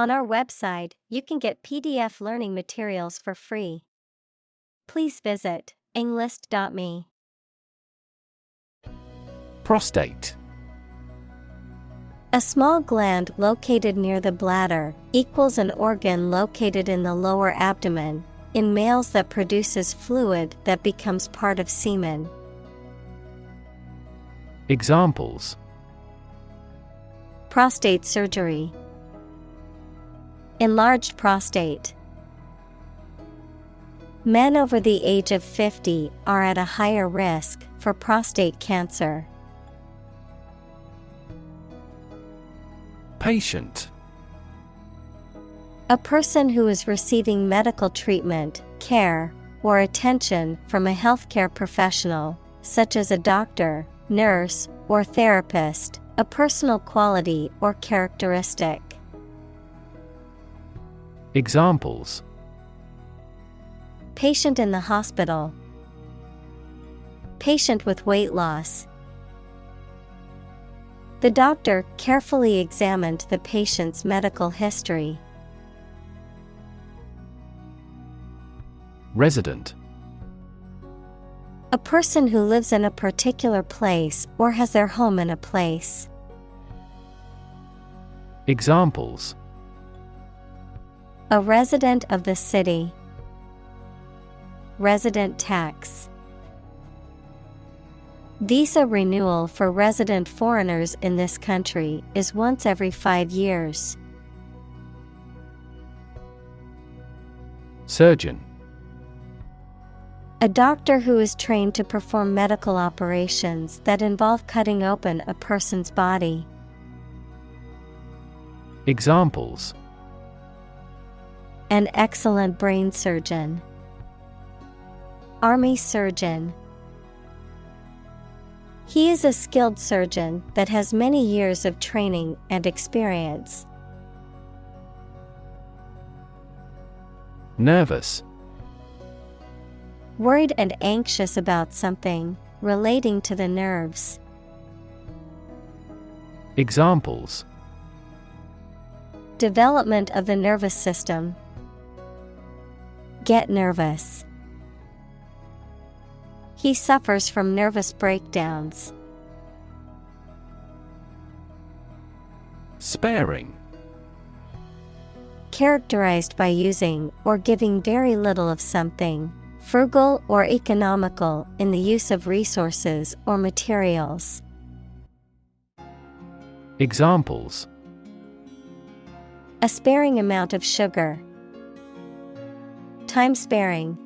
On our website, you can get PDF learning materials for free. Please visit englist.me. Prostate. A small gland located near the bladder, equals an organ located in the lower abdomen, in males that produces fluid that becomes part of semen. Examples: prostate surgery, enlarged prostate. Men over the age of 50 are at a higher risk for prostate cancer. Patient. A person who is receiving medical treatment, care, or attention from a healthcare professional, such as a doctor, nurse, or therapist, a personal quality or characteristic. Examples: patient in the hospital, patient with weight loss. The doctor carefully examined the patient's medical history. Resident. A person who lives in a particular place or has their home in a place. Examples: a resident of the city, resident tax. Visa renewal for resident foreigners in this country is once every 5 years. Surgeon. A doctor who is trained to perform medical operations that involve cutting open a person's body. Examples: an excellent brain surgeon, army surgeon. He is a skilled surgeon that has many years of training and experience. Nervous. Worried and anxious about something relating to the nerves. Examples: development of the nervous system, get nervous. He suffers from nervous breakdowns. Sparing. Characterized by using or giving very little of something, frugal or economical in the use of resources or materials. Examples: a sparing amount of sugar, time sparing.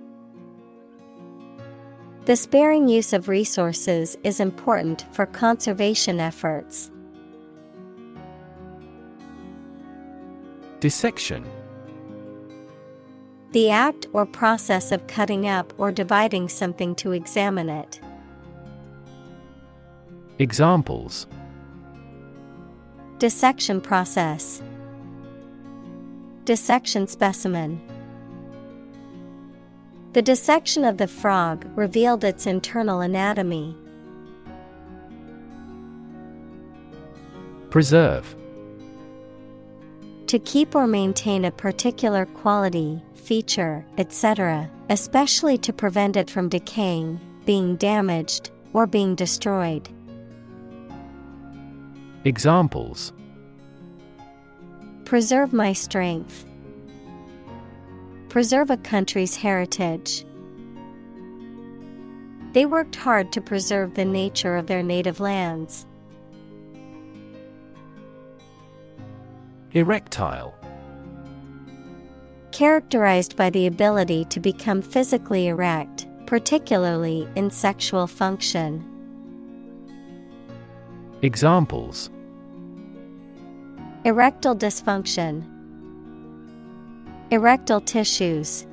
The sparing use of resources is important for conservation efforts. Dissection. The act or process of cutting up or dividing something to examine it. Examples: dissection process, dissection specimen. The dissection of the frog revealed its internal anatomy. Preserve. To keep or maintain a particular quality, feature, etc., especially to prevent it from decaying, being damaged, or being destroyed. Examples: preserve my strength. Preserve a country's heritage. They worked hard to preserve the nature of their native lands. Erectile. Characterized by the ability to become physically erect, particularly in sexual function. Examples: erectile dysfunction, erectile tissues.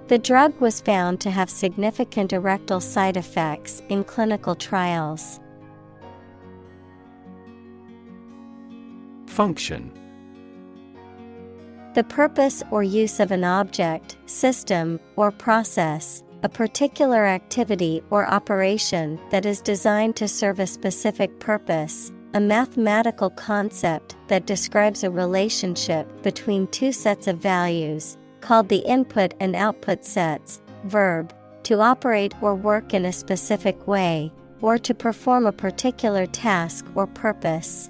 The drug was found to have significant erectile side effects in clinical trials. Function. The purpose or use of an object, system, or process, a particular activity or operation that is designed to serve a specific purpose, a mathematical concept that describes a relationship between two sets of values, called the input and output sets. Verb, to operate or work in a specific way, or to perform a particular task or purpose.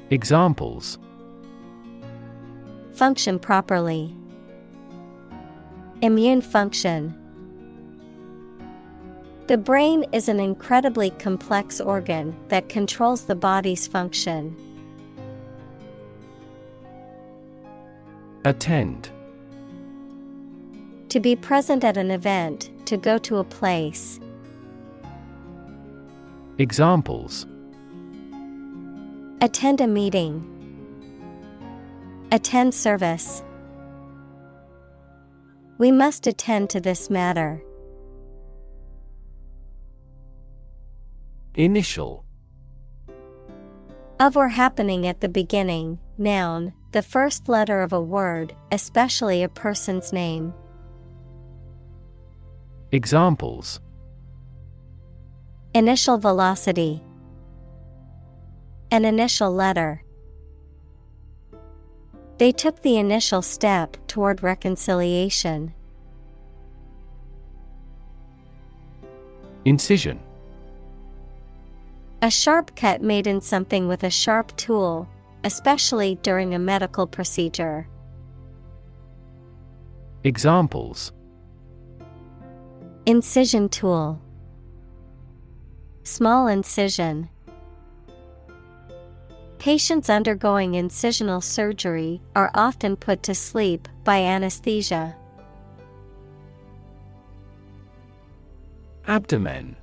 Examples: function properly, immune function. The brain is an incredibly complex organ that controls the body's function. Attend. To be present at an event, to go to a place. Examples: attend a meeting, attend service. We must attend to this matter. Initial. Of or happening at the beginning, noun, the first letter of a word, especially a person's name. Examples: initial velocity, an initial letter. They took the initial step toward reconciliation. Incision. A sharp cut made in something with a sharp tool, especially during a medical procedure. Examples: incision tool, small incision. Patients undergoing incisional surgery are often put to sleep by anesthesia. Abdomen.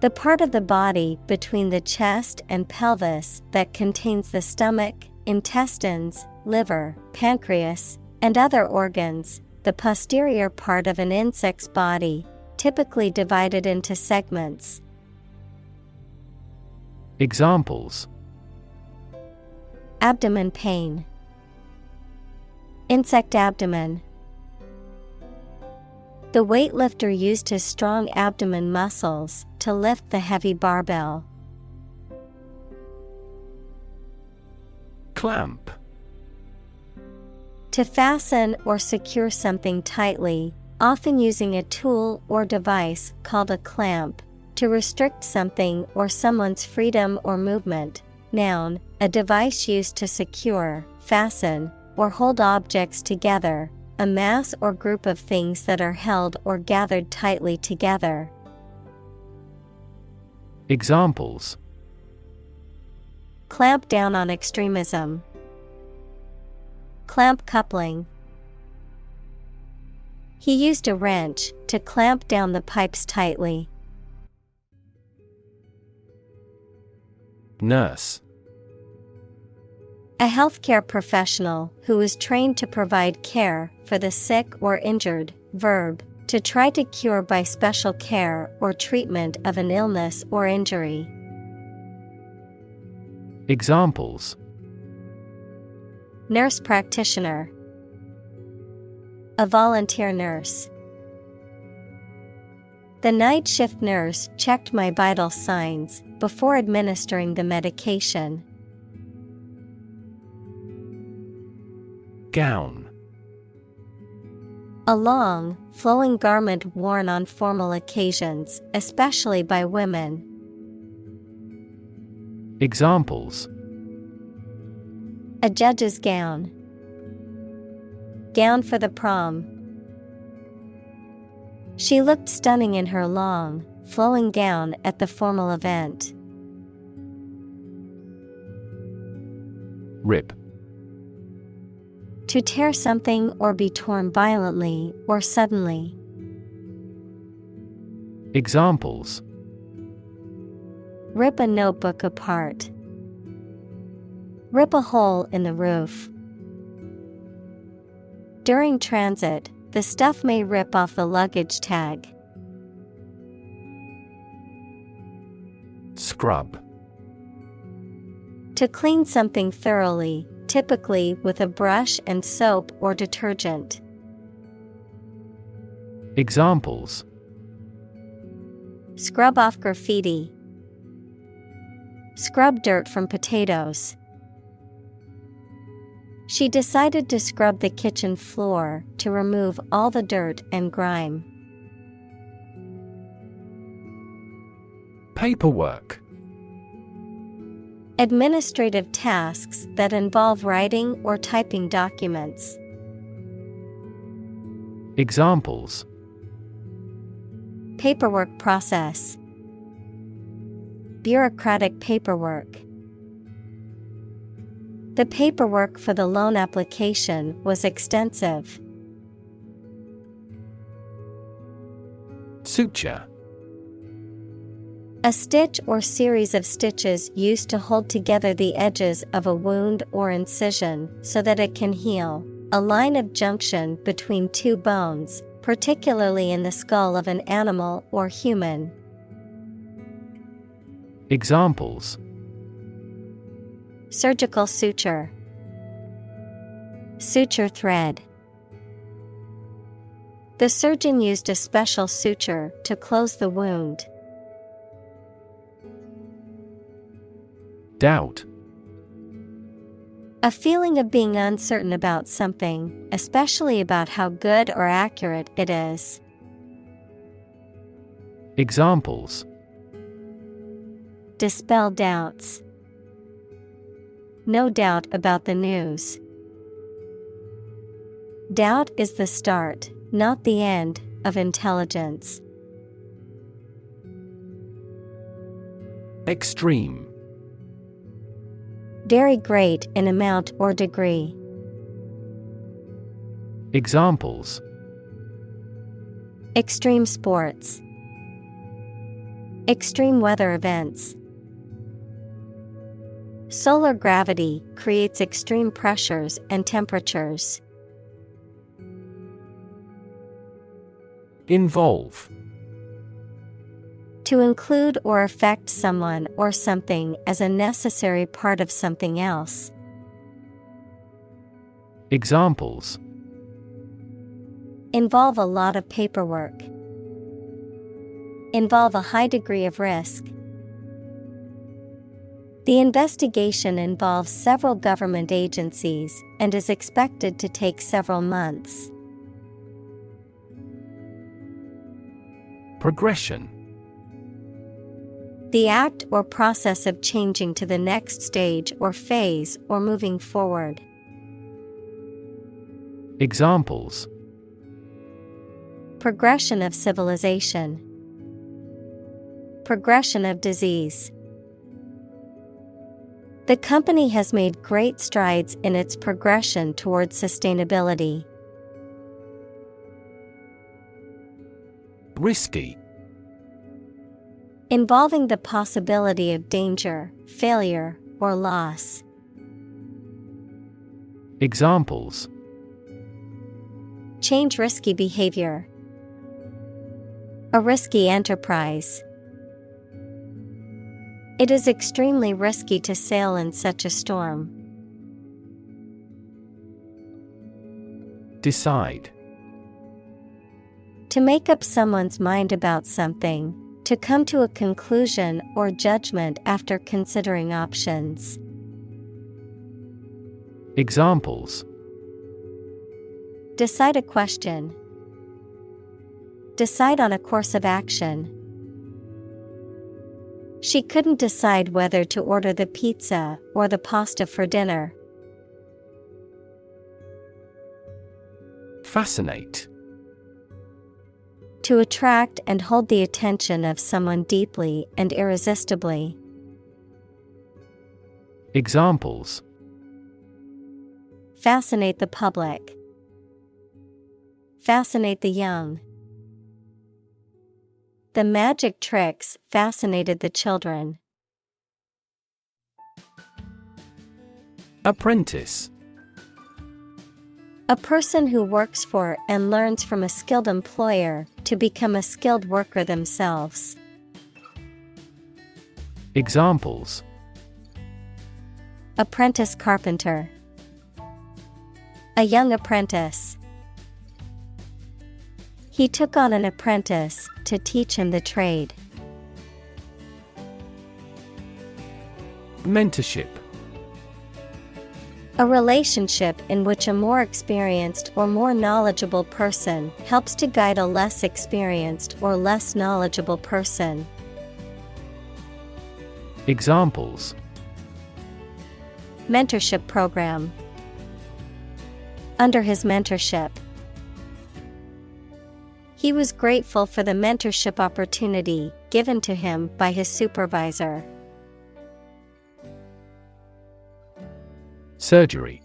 The part of the body between the chest and pelvis that contains the stomach, intestines, liver, pancreas, and other organs, the posterior part of an insect's body, typically divided into segments. Examples: abdomen pain, insect abdomen. The weightlifter used his strong abdomen muscles to lift the heavy barbell. Clamp. To fasten or secure something tightly, often using a tool or device called a clamp, to restrict something or someone's freedom or movement. Noun, a device used to secure, fasten, or hold objects together, a mass or group of things that are held or gathered tightly together. Examples: clamp down on extremism, clamp coupling. He used a wrench to clamp down the pipes tightly. Nurse. A healthcare professional who is trained to provide care for the sick or injured. Verb, to try to cure by special care or treatment of an illness or injury. Examples: nurse practitioner, a volunteer nurse. The night shift nurse checked my vital signs before administering the medication. Gown. A long, flowing garment worn on formal occasions, especially by women. Examples: a judge's gown, gown for the prom. She looked stunning in her long, flowing gown at the formal event. Rip. To tear something or be torn violently or suddenly. Examples: rip a notebook apart, rip a hole in the roof. During transit, the stuff may rip off the luggage tag. Scrub. To clean something thoroughly, typically with a brush and soap or detergent. Examples: Scrub off graffiti. Scrub dirt from potatoes. She decided to scrub the kitchen floor to remove all the dirt and grime. Paperwork. Administrative tasks that involve writing or typing documents. Examples: Paperwork process. Bureaucratic paperwork. The paperwork for the loan application was extensive. Suture. A stitch or series of stitches used to hold together the edges of a wound or incision so that it can heal. A line of junction between two bones, particularly in the skull of an animal or human. Examples: Surgical suture. Suture thread. The surgeon used a special suture to close the wound. Doubt. A feeling of being uncertain about something, especially about how good or accurate it is. Examples: Dispel doubts. No doubt about the news. Doubt is the start, not the end, of intelligence. Extreme. Very great in amount or degree. Examples: Extreme sports. Extreme weather events. Solar gravity creates extreme pressures and temperatures. Involve. To include or affect someone or something as a necessary part of something else. Examples: Involve a lot of paperwork. Involve a high degree of risk. The investigation involves several government agencies and is expected to take several months. Progression. The act or process of changing to the next stage or phase or moving forward. Examples: Progression of civilization. Progression of disease. The company has made great strides in its progression towards sustainability. Risky. Involving the possibility of danger, failure, or loss. Examples: Change risky behavior. A risky enterprise. It is extremely risky to sail in such a storm. Decide. To make up someone's mind about something, to come to a conclusion or judgment after considering options. Examples: Decide a question. Decide on a course of action. She couldn't decide whether to order the pizza or the pasta for dinner. Fascinate. To attract and hold the attention of someone deeply and irresistibly. Examples: Fascinate the public. Fascinate the young. The magic tricks fascinated the children. Apprentice. A person who works for and learns from a skilled employer to become a skilled worker themselves. Examples: Apprentice carpenter. A young apprentice. He took on an apprentice to teach him the trade. Mentorship. A relationship in which a more experienced or more knowledgeable person helps to guide a less experienced or less knowledgeable person. Examples: Mentorship program. Under his mentorship. He was grateful for the mentorship opportunity given to him by his supervisor. Surgery.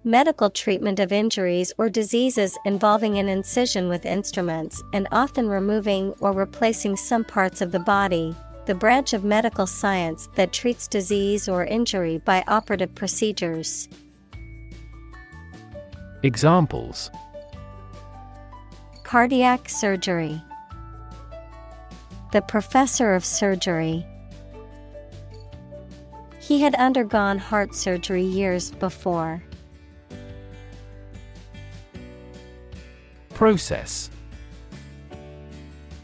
Medical treatment of injuries or diseases involving an incision with instruments and often removing or replacing some parts of the body, the branch of medical science that treats disease or injury by operative procedures. Examples: Cardiac surgery. The professor of surgery. He had undergone heart surgery years before. Process.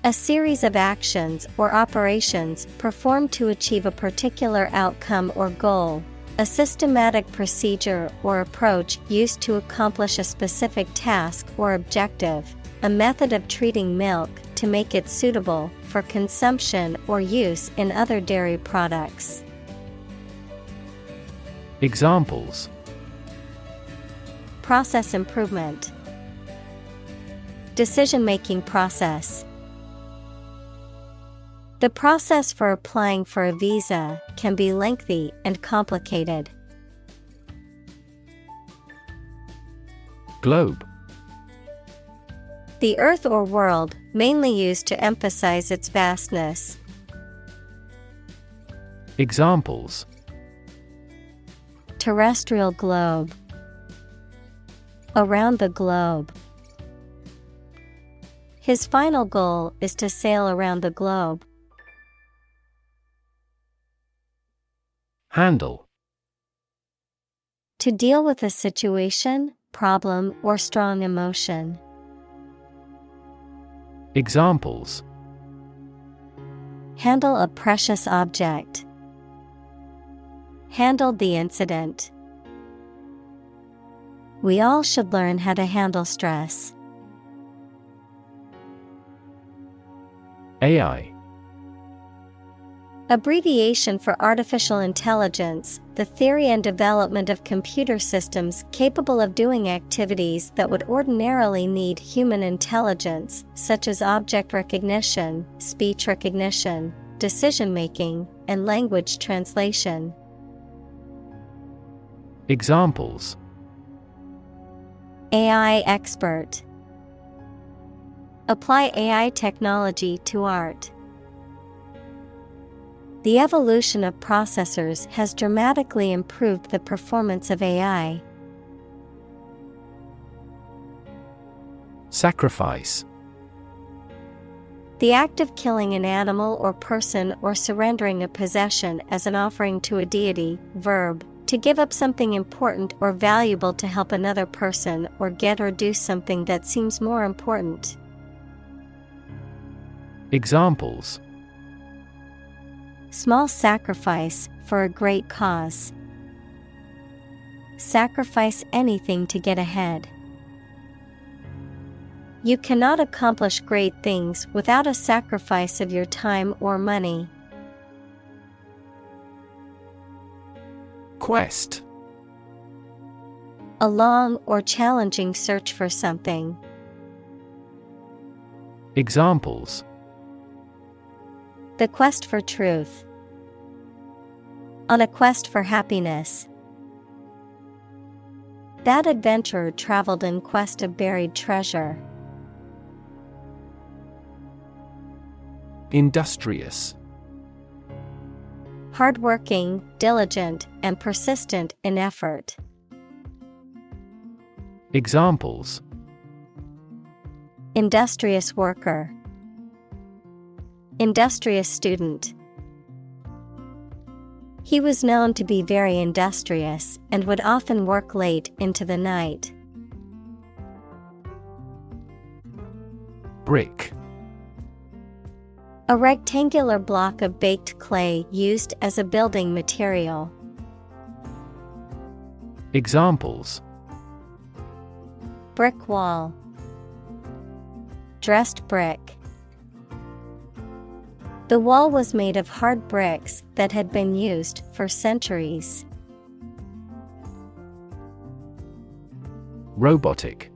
A series of actions or operations performed to achieve a particular outcome or goal. A systematic procedure or approach used to accomplish a specific task or objective. A method of treating milk to make it suitable for consumption or use in other dairy products. Examples: Process improvement. Decision-making process. The process for applying for a visa can be lengthy and complicated. Globe. The earth or world, mainly used to emphasize its vastness. Examples: Terrestrial globe. Around the globe. His final goal is to sail around the globe. Handle. To deal with a situation, problem, or strong emotion. Examples: Handle a precious object. Handled the incident. We all should learn how to handle stress. AI. Abbreviation for artificial intelligence, the theory and development of computer systems capable of doing activities that would ordinarily need human intelligence, such as object recognition, speech recognition, decision-making, and language translation. Examples: AI expert. Apply AI technology to art. The evolution of processors has dramatically improved the performance of AI. Sacrifice. The act of killing an animal or person or surrendering a possession as an offering to a deity. Verb. To give up something important or valuable to help another person or get or do something that seems more important. Examples: Small sacrifice for a great cause. Sacrifice anything to get ahead. You cannot accomplish great things without a sacrifice of your time or money. Quest. A long or challenging search for something. Examples: The quest for truth. On a quest for happiness. That adventurer traveled in quest of buried treasure. Industrious. Hardworking, diligent, and persistent in effort. Examples: Industrious worker. Industrious student. He was known to be very industrious and would often work late into the night. Brick. A rectangular block of baked clay used as a building material. Examples: Brick wall. Dressed brick. The wall was made of hard bricks that had been used for centuries. Robotic.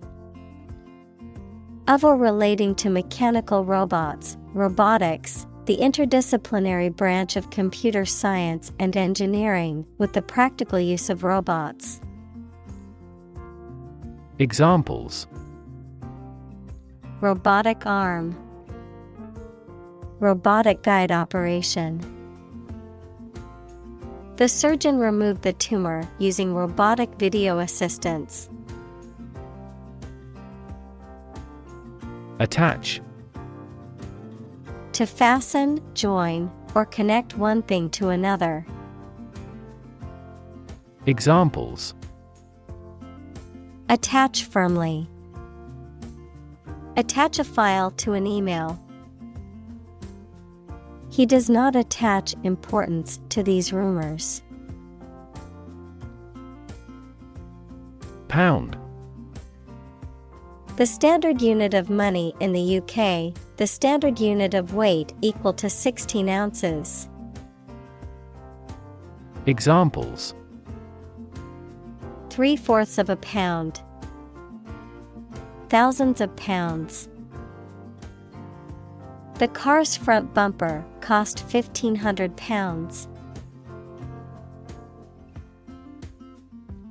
Of or relating to mechanical robots, robotics, the interdisciplinary branch of computer science and engineering with the practical use of robots. Examples: Robotic arm. Robotic guide operation. The surgeon removed the tumor using robotic video assistance. Attach. To fasten, join, or connect one thing to another. Examples: Attach firmly. Attach a file to an email. He does not attach importance to these rumors. Pound. The standard unit of money in the UK, the standard unit of weight equal to 16 ounces. Examples: 3/4 of a pound. Thousands of pounds. The car's front bumper cost £1,500.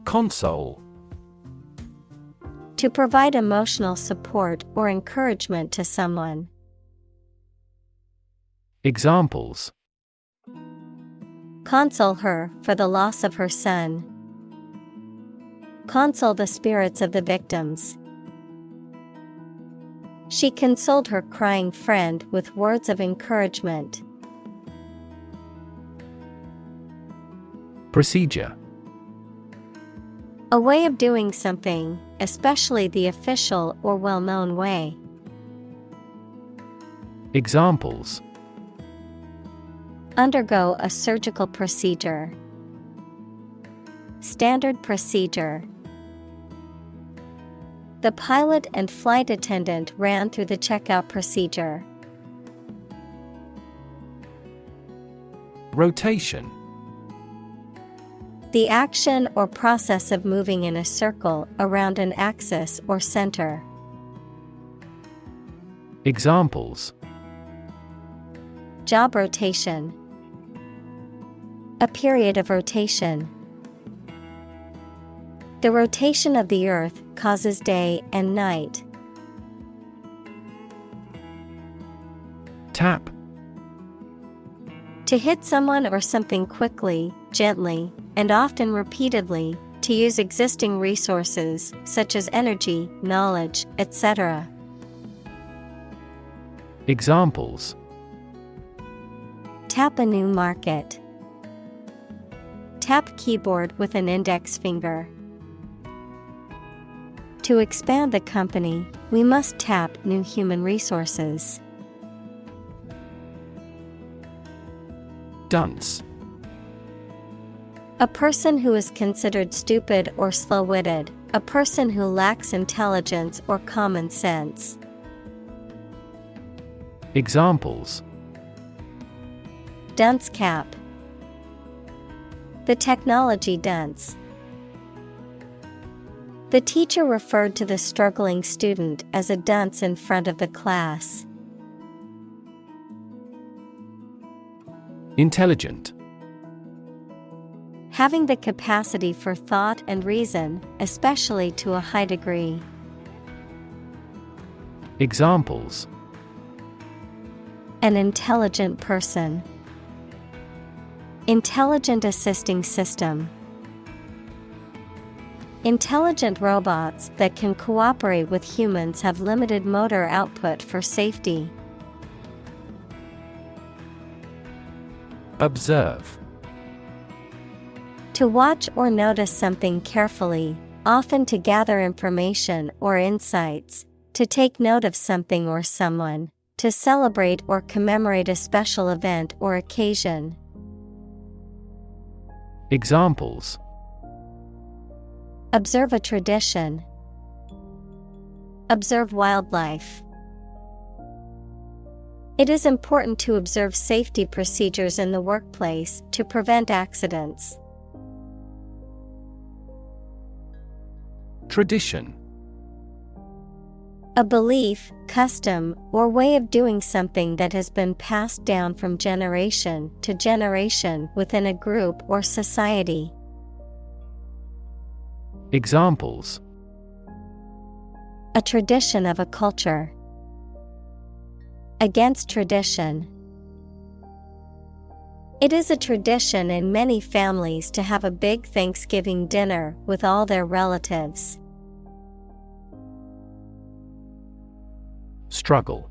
Console. To provide emotional support or encouragement to someone. Examples: Console her for the loss of her son. Console the spirits of the victims. She consoled her crying friend with words of encouragement. Procedure. A way of doing something, especially the official or well-known way. Examples: Undergo a surgical procedure. Standard procedure. The pilot and flight attendant ran through the checkout procedure. Rotation. The action or process of moving in a circle around an axis or center. Examples: Job rotation. A period of rotation. The rotation of the earth causes day and night. Tap. To hit someone or something quickly, gently, and often repeatedly, to use existing resources such as energy, knowledge, etc. Examples: Tap a new market. Tap keyboard with an index finger. To expand the company, we must tap new human resources. Dunce. A person who is considered stupid or slow-witted, a person who lacks intelligence or common sense. Examples: Dunce cap. The technology dunce. The teacher referred to the struggling student as a dunce in front of the class. Intelligent. Having the capacity for thought and reason, especially to a high degree. Examples: An intelligent person. Intelligent assisting system. Intelligent robots that can cooperate with humans have limited motor output for safety. Observe. To watch or notice something carefully, often to gather information or insights, to take note of something or someone, To celebrate or commemorate a special event or occasion. Examples: Observe a tradition. Observe wildlife. It is important to observe safety procedures in the workplace to prevent accidents. Tradition. A belief, custom, or way of doing something that has been passed down from generation to generation within a group or society. Examples: A tradition of a culture. Against tradition. It is a tradition in many families to have a big Thanksgiving dinner with all their relatives. Struggle.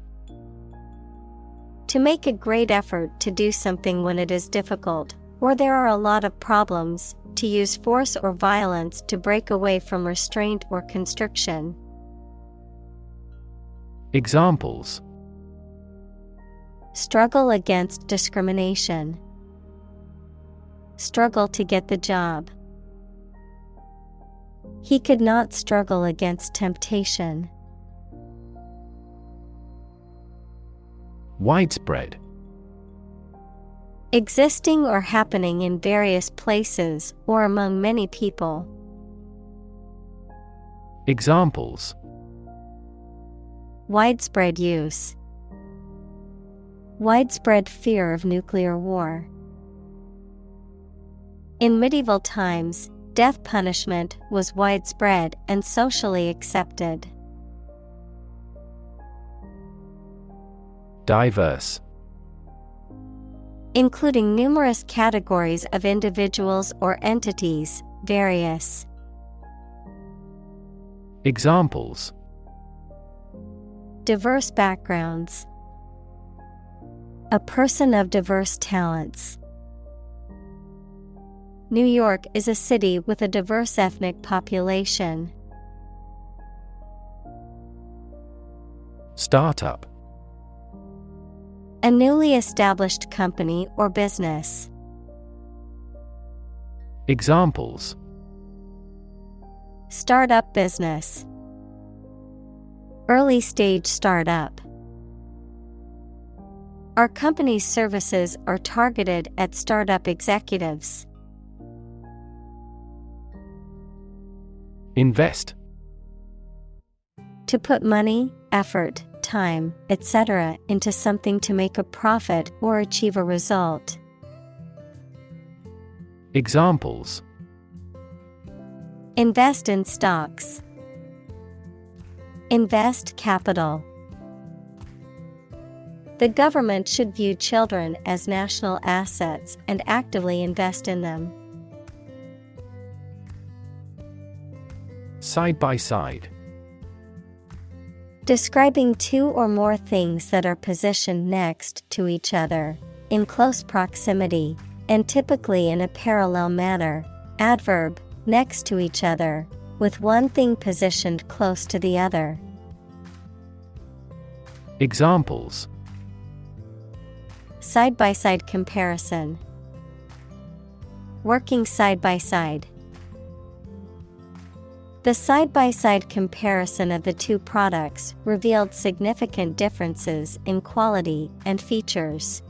To make a great effort to do something when it is difficult, or there are a lot of problems, to use force or violence to break away from restraint or constriction. Examples: Struggle against discrimination. Struggle to get the job. He could not struggle against temptation. Widespread. Existing or happening in various places or among many people. Examples: Widespread use. Widespread fear of nuclear war. In medieval times, death punishment was widespread and socially accepted. Diverse. Including numerous categories of individuals or entities, various. Examples: Diverse backgrounds. A person of diverse talents. New York is a city with a diverse ethnic population. Startup. A newly established company or business. Examples: Startup business. Early stage startup. Our company's services are targeted at startup executives. Invest. To put money, effort, time, etc. into something to make a profit or achieve a result. Examples: Invest in stocks. Invest capital. The government should view children as national assets and actively invest in them. Side by side. Describing two or more things that are positioned next to each other, in close proximity, and typically in a parallel manner. Adverb, next to each other, with one thing positioned close to the other. Examples: Side-by-side comparison. Working side by side. The side-by-side comparison of the two products revealed significant differences in quality and features.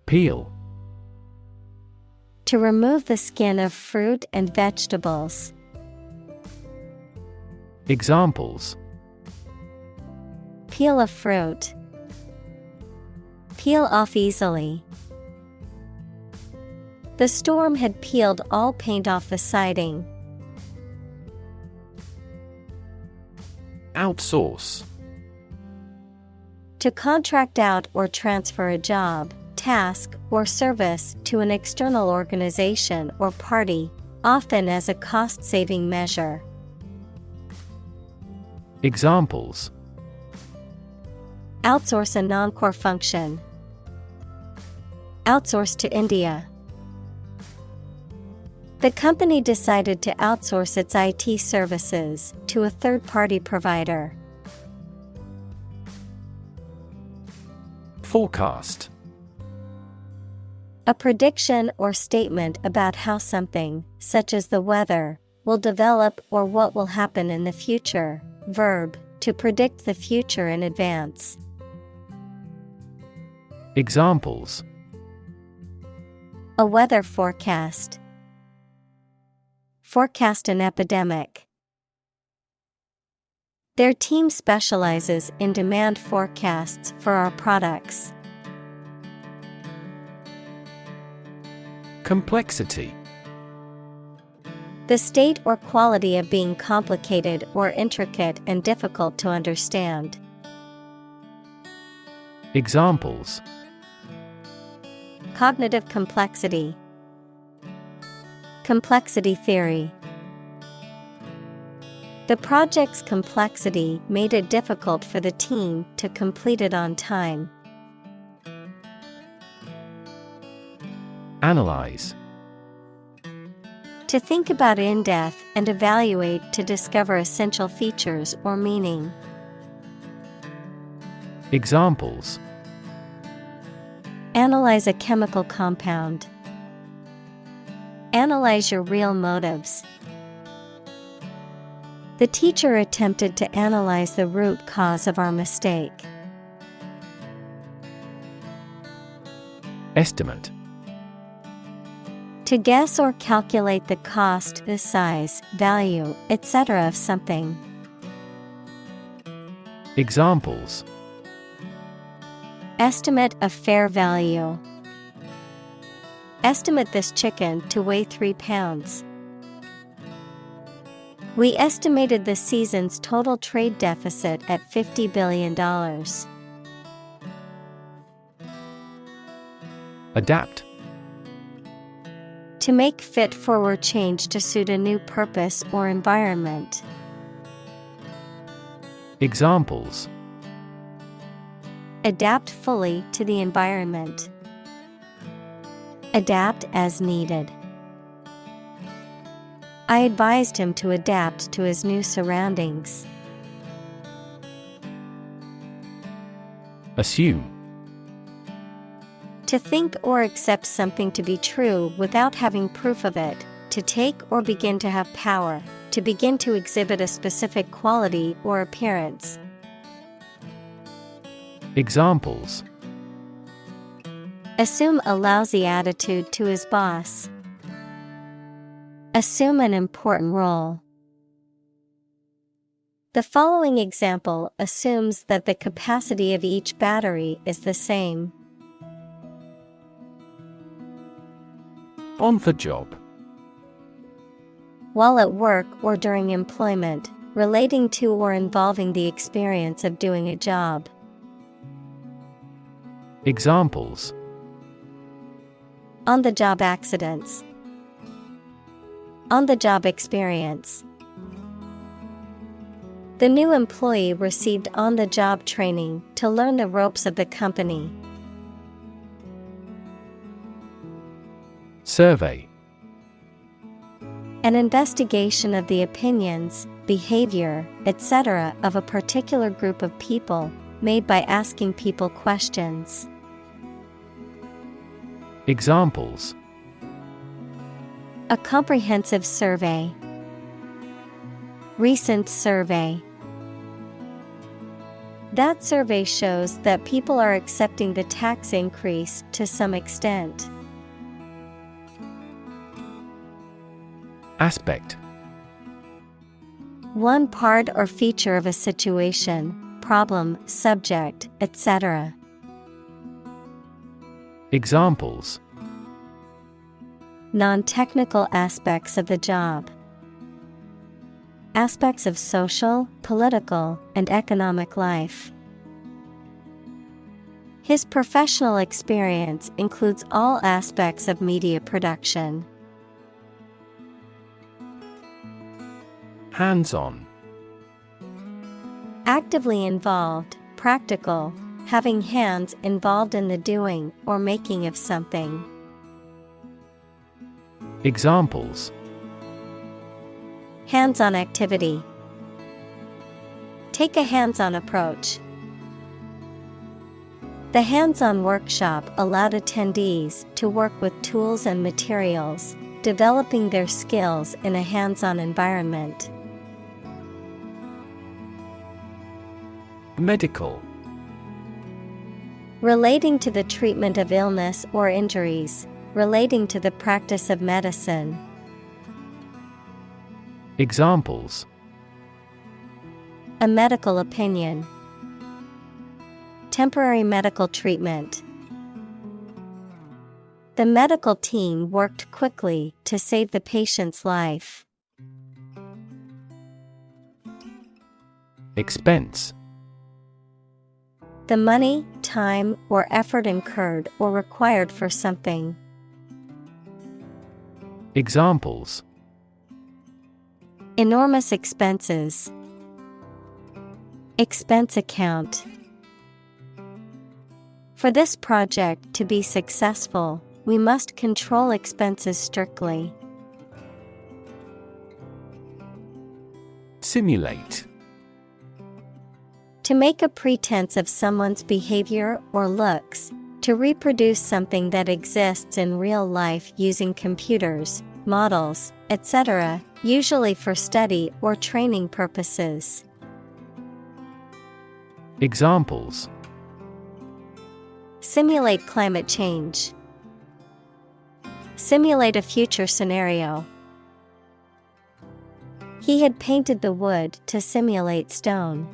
Peel. To remove the skin of fruit and vegetables. Examples: Peel a fruit. Peel off easily. The storm had peeled all paint off the siding. Outsource. To contract out or transfer a job, task, or service to an external organization or party, often as a cost-saving measure. Examples: Outsource a non-core function. Outsource to India. The company decided to outsource its IT services to a third-party provider. Forecast. A prediction or statement about how something, such as the weather, will develop or what will happen in the future. Verb, to predict the future in advance. Examples: A weather forecast. Forecast an epidemic. Their team specializes in demand forecasts for our products. Complexity. The state or quality of being complicated or intricate and difficult to understand. Examples: Cognitive complexity. Complexity theory. The project's complexity made it difficult for the team to complete it on time. Analyze. To think about in depth and evaluate to discover essential features or meaning. Examples: Analyze a chemical compound. Analyze your real motives. The teacher attempted to analyze the root cause of our mistake. Estimate. To guess or calculate the cost, the size, value, etc. of something. Examples: Estimate of fair value. Estimate this chicken to weigh 3 pounds. We estimated the season's total trade deficit at $50 billion. Adapt. To make fit forward change to suit a new purpose or environment. Examples: Adapt fully to the environment. Adapt as needed. I advised him to adapt to his new surroundings. Assume. To think or accept something to be true without having proof of it, to take or begin to have power, to begin to exhibit a specific quality or appearance. Examples: Assume a lousy attitude to his boss. Assume an important role. The following example assumes that the capacity of each battery is the same. On the job. While at work or during employment, relating to or involving the experience of doing a job. Examples: On-the-job accidents. On-the-job experience. The new employee received on-the-job training to learn the ropes of the company. Survey. An investigation of the opinions, behavior, etc. of a particular group of people, made by asking people questions. Examples: A comprehensive survey. Recent survey. That survey shows that people are accepting the tax increase to some extent. Aspect. One part or feature of a situation, problem, subject, etc. Examples: Non-technical aspects of the job. Aspects of social, political, and economic life. His professional experience includes all aspects of media production. Hands-on. Actively involved, practical, having hands involved in the doing or making of something. Examples: Hands-on activity. Take a hands-on approach. The hands-on workshop allowed attendees to work with tools and materials, developing their skills in a hands-on environment. Medical. Relating to the treatment of illness or injuries, relating to the practice of medicine. Examples: A medical opinion. Temporary medical treatment. The medical team worked quickly to save the patient's life. Expense. The money, time, or effort incurred or required for something. Examples: Enormous expenses. Expense account. For this project to be successful, we must control expenses strictly. Simulate. To make a pretense of someone's behavior or looks, to reproduce something that exists in real life using computers, models, etc., usually for study or training purposes. Examples: Simulate climate change. Simulate a future scenario. He had painted the wood to simulate stone.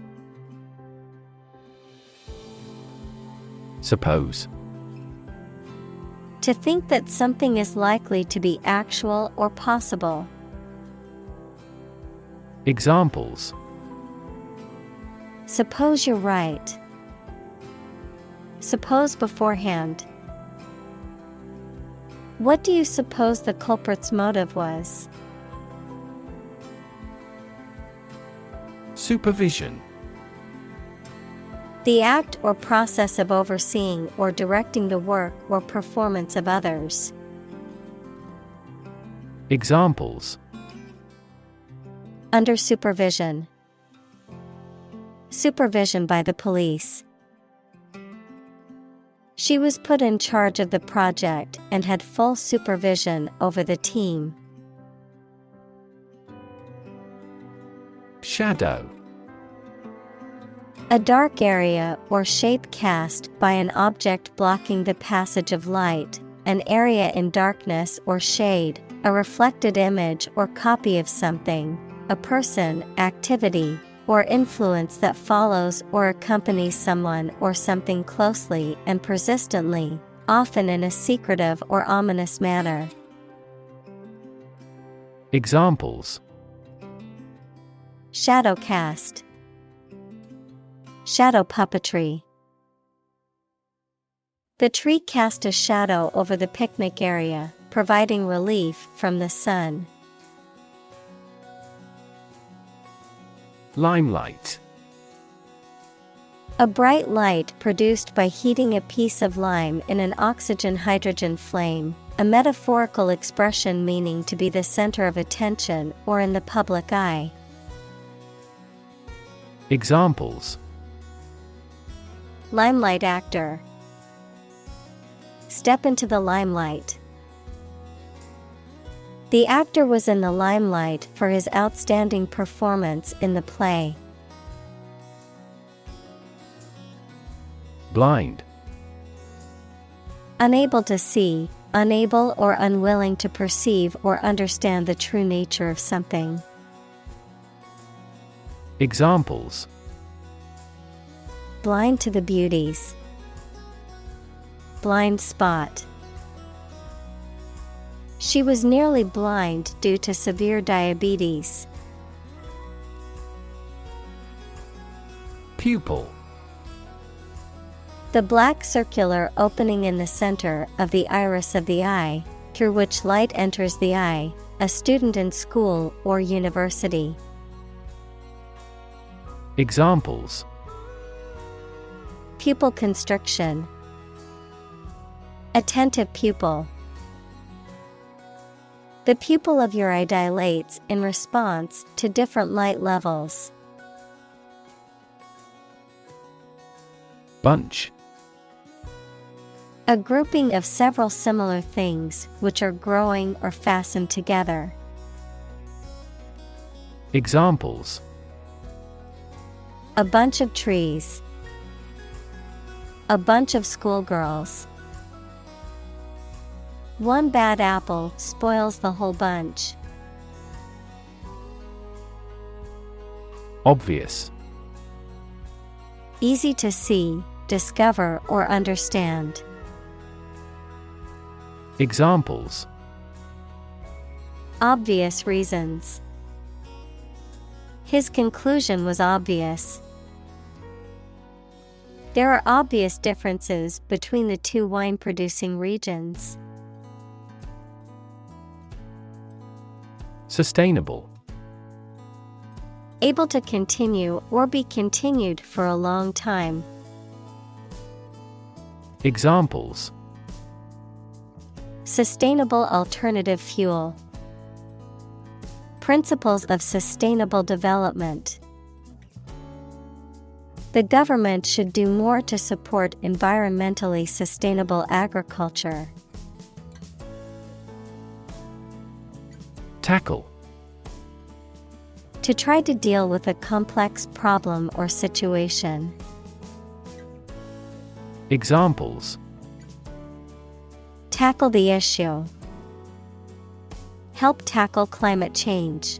Suppose. To think that something is likely to be actual or possible. Examples: Suppose you're right. Suppose beforehand. What do you suppose the culprit's motive was? Supervision. The act or process of overseeing or directing the work or performance of others. Examples: Under supervision. Supervision by the police. She was put in charge of the project and had full supervision over the team. Shadow. A dark area or shape cast by an object blocking the passage of light, an area in darkness or shade, a reflected image or copy of something, a person, activity, or influence that follows or accompanies someone or something closely and persistently, often in a secretive or ominous manner. Examples: Shadow cast. Shadow puppetry. The tree cast a shadow over the picnic area, providing relief from the sun. Limelight. A bright light produced by heating a piece of lime in an oxygen-hydrogen flame, a metaphorical expression meaning to be the center of attention or in the public eye. Examples: Limelight actor. Step into the limelight. The actor was in the limelight for his outstanding performance in the play. Blind. Unable to see, unable or unwilling to perceive or understand the true nature of something. Examples: Blind to the beauties. Blind spot. She was nearly blind due to severe diabetes. Pupil. The black circular opening in the center of the iris of the eye, through which light enters the eye, a student in school or university. Examples: Pupil constriction. Attentive pupil. The pupil of your eye dilates in response to different light levels. Bunch. A grouping of several similar things which are growing or fastened together. Examples: A bunch of trees. A bunch of schoolgirls. One bad apple spoils the whole bunch. Obvious. Easy to see, discover, or understand. Examples: Obvious reasons. His conclusion was obvious. There are obvious differences between the two wine-producing regions. Sustainable. Able to continue or be continued for a long time. Examples: Sustainable alternative fuel. Principles of sustainable development. The government should do more to support environmentally sustainable agriculture. Tackle. To try to deal with a complex problem or situation. Examples: Tackle the issue. Help tackle climate change.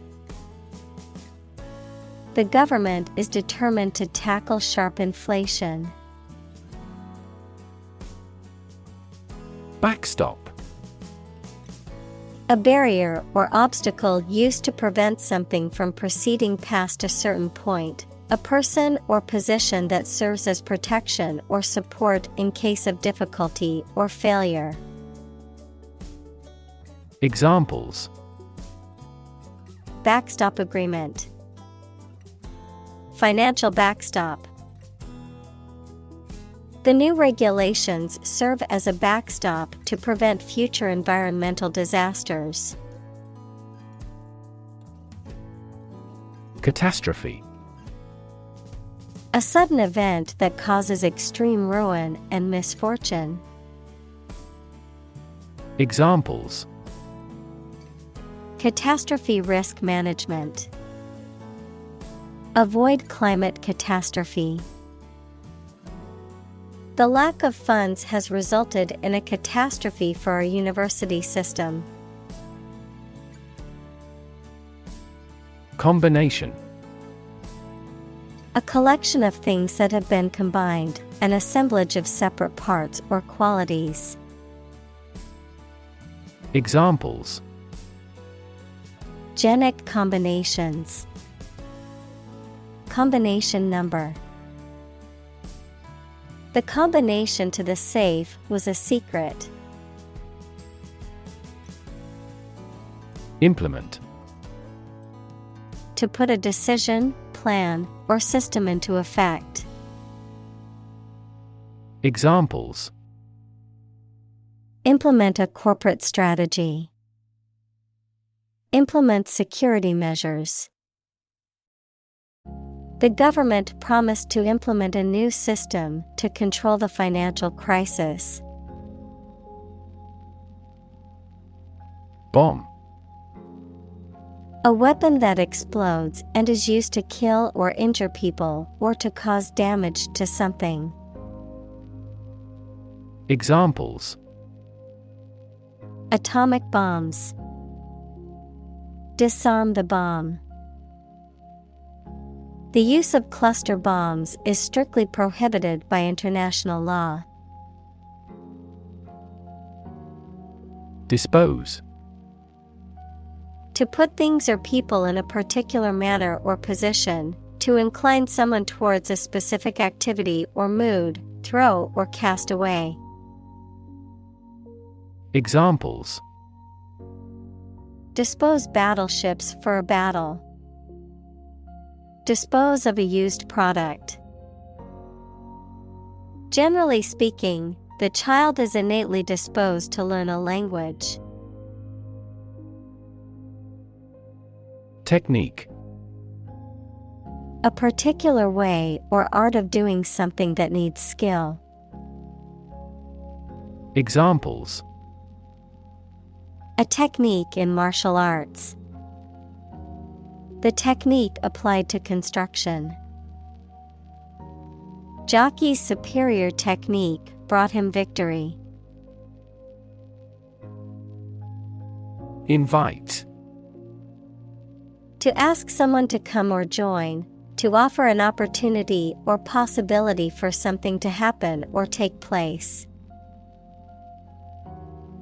The government is determined to tackle sharp inflation. Backstop. A barrier or obstacle used to prevent something from proceeding past a certain point. A person or position that serves as protection or support in case of difficulty or failure. Examples: Backstop agreement. Financial backstop. The new regulations serve as a backstop to prevent future environmental disasters. Catastrophe. A sudden event that causes extreme ruin and misfortune. Examples: Catastrophe risk management. Avoid climate catastrophe. The lack of funds has resulted in a catastrophe for our university system. Combination. A collection of things that have been combined, an assemblage of separate parts or qualities. Examples: Genic combinations. Combination number. The combination to the safe was a secret. Implement. To put a decision, plan, or system into effect. Examples: Implement a corporate strategy. Implement security measures. The government promised to implement a new system to control the financial crisis. Bomb. A weapon that explodes and is used to kill or injure people or to cause damage to something. Examples: Atomic bombs. Disarm the bomb. The use of cluster bombs is strictly prohibited by international law. Dispose. To put things or people in a particular manner or position, to incline someone towards a specific activity or mood, throw or cast away. Examples: Dispose battleships for a battle. Dispose of a used product. Generally speaking, the child is innately disposed to learn a language. Technique. A particular way or art of doing something that needs skill. Examples: a technique in martial arts. The technique applied to construction. Jockey's superior technique brought him victory. Invite. To ask someone to come or join, to offer an opportunity or possibility for something to happen or take place.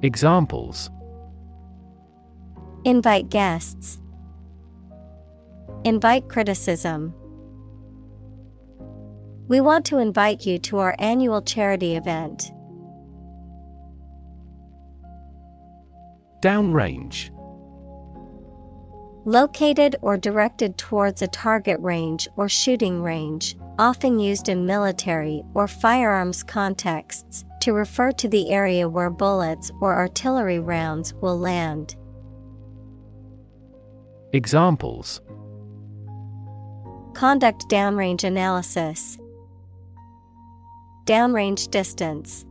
Examples: invite guests. Invite criticism. We want to invite you to our annual charity event. Downrange. Located or directed towards a target range or shooting range, often used in military or firearms contexts, to refer to the area where bullets or artillery rounds will land. Examples: conduct downrange analysis. Downrange distance.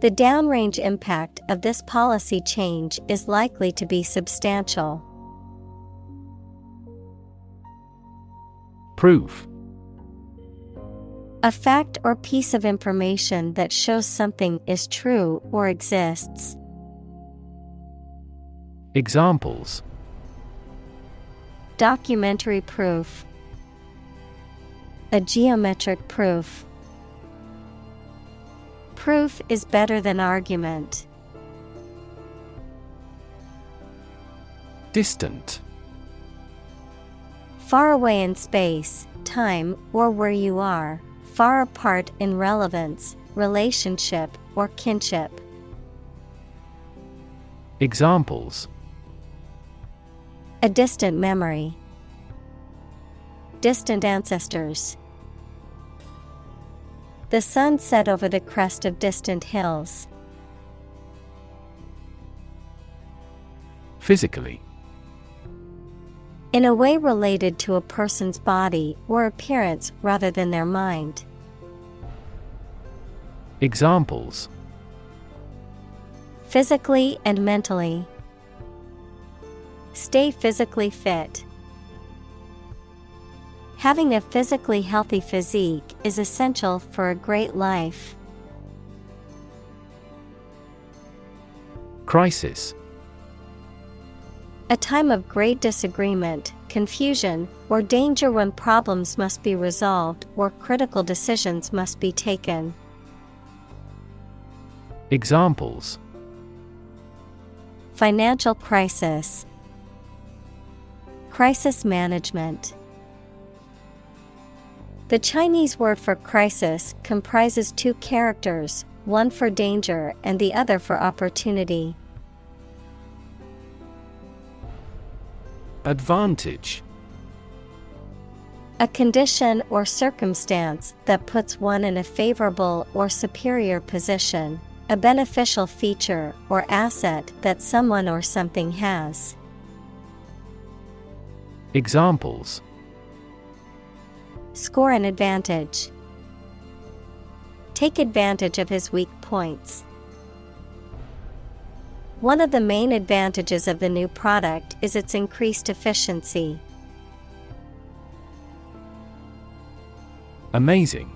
The downrange impact of this policy change is likely to be substantial. Proof. A fact or piece of information that shows something is true or exists. Examples: documentary proof. A geometric proof. Proof is better than argument. Distant. Far away in space, time, or where you are, far apart in relevance, relationship, or kinship. Examples: a distant memory. Distant ancestors. The sun set over the crest of distant hills. Physically. In a way related to a person's body or appearance rather than their mind. Examples: physically and mentally. Stay physically fit. Having a physically healthy physique is essential for a great life. Crisis. A time of great disagreement, confusion, or danger when problems must be resolved or critical decisions must be taken. Examples: financial crisis. Crisis management. The Chinese word for crisis comprises two characters, one for danger and the other for opportunity. Advantage. A condition or circumstance that puts one in a favorable or superior position, a beneficial feature or asset that someone or something has. Examples: score an advantage. Take advantage of his weak points. One of the main advantages of the new product is its increased efficiency. Amazing.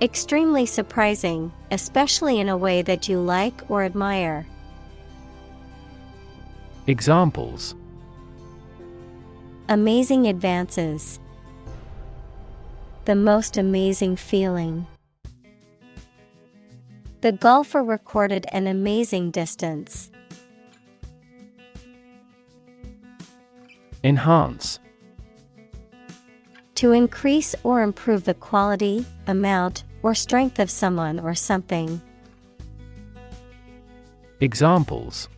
Extremely surprising, especially in a way that you like or admire. Examples: amazing advances. The most amazing feeling. The golfer recorded an amazing distance. Enhance. To increase or improve the quality, amount, or strength of someone or something. Examples: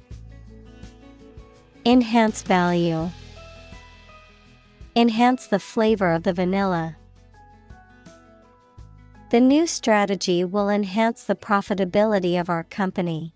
enhance value. Enhance the flavor of the vanilla. The new strategy will enhance the profitability of our company.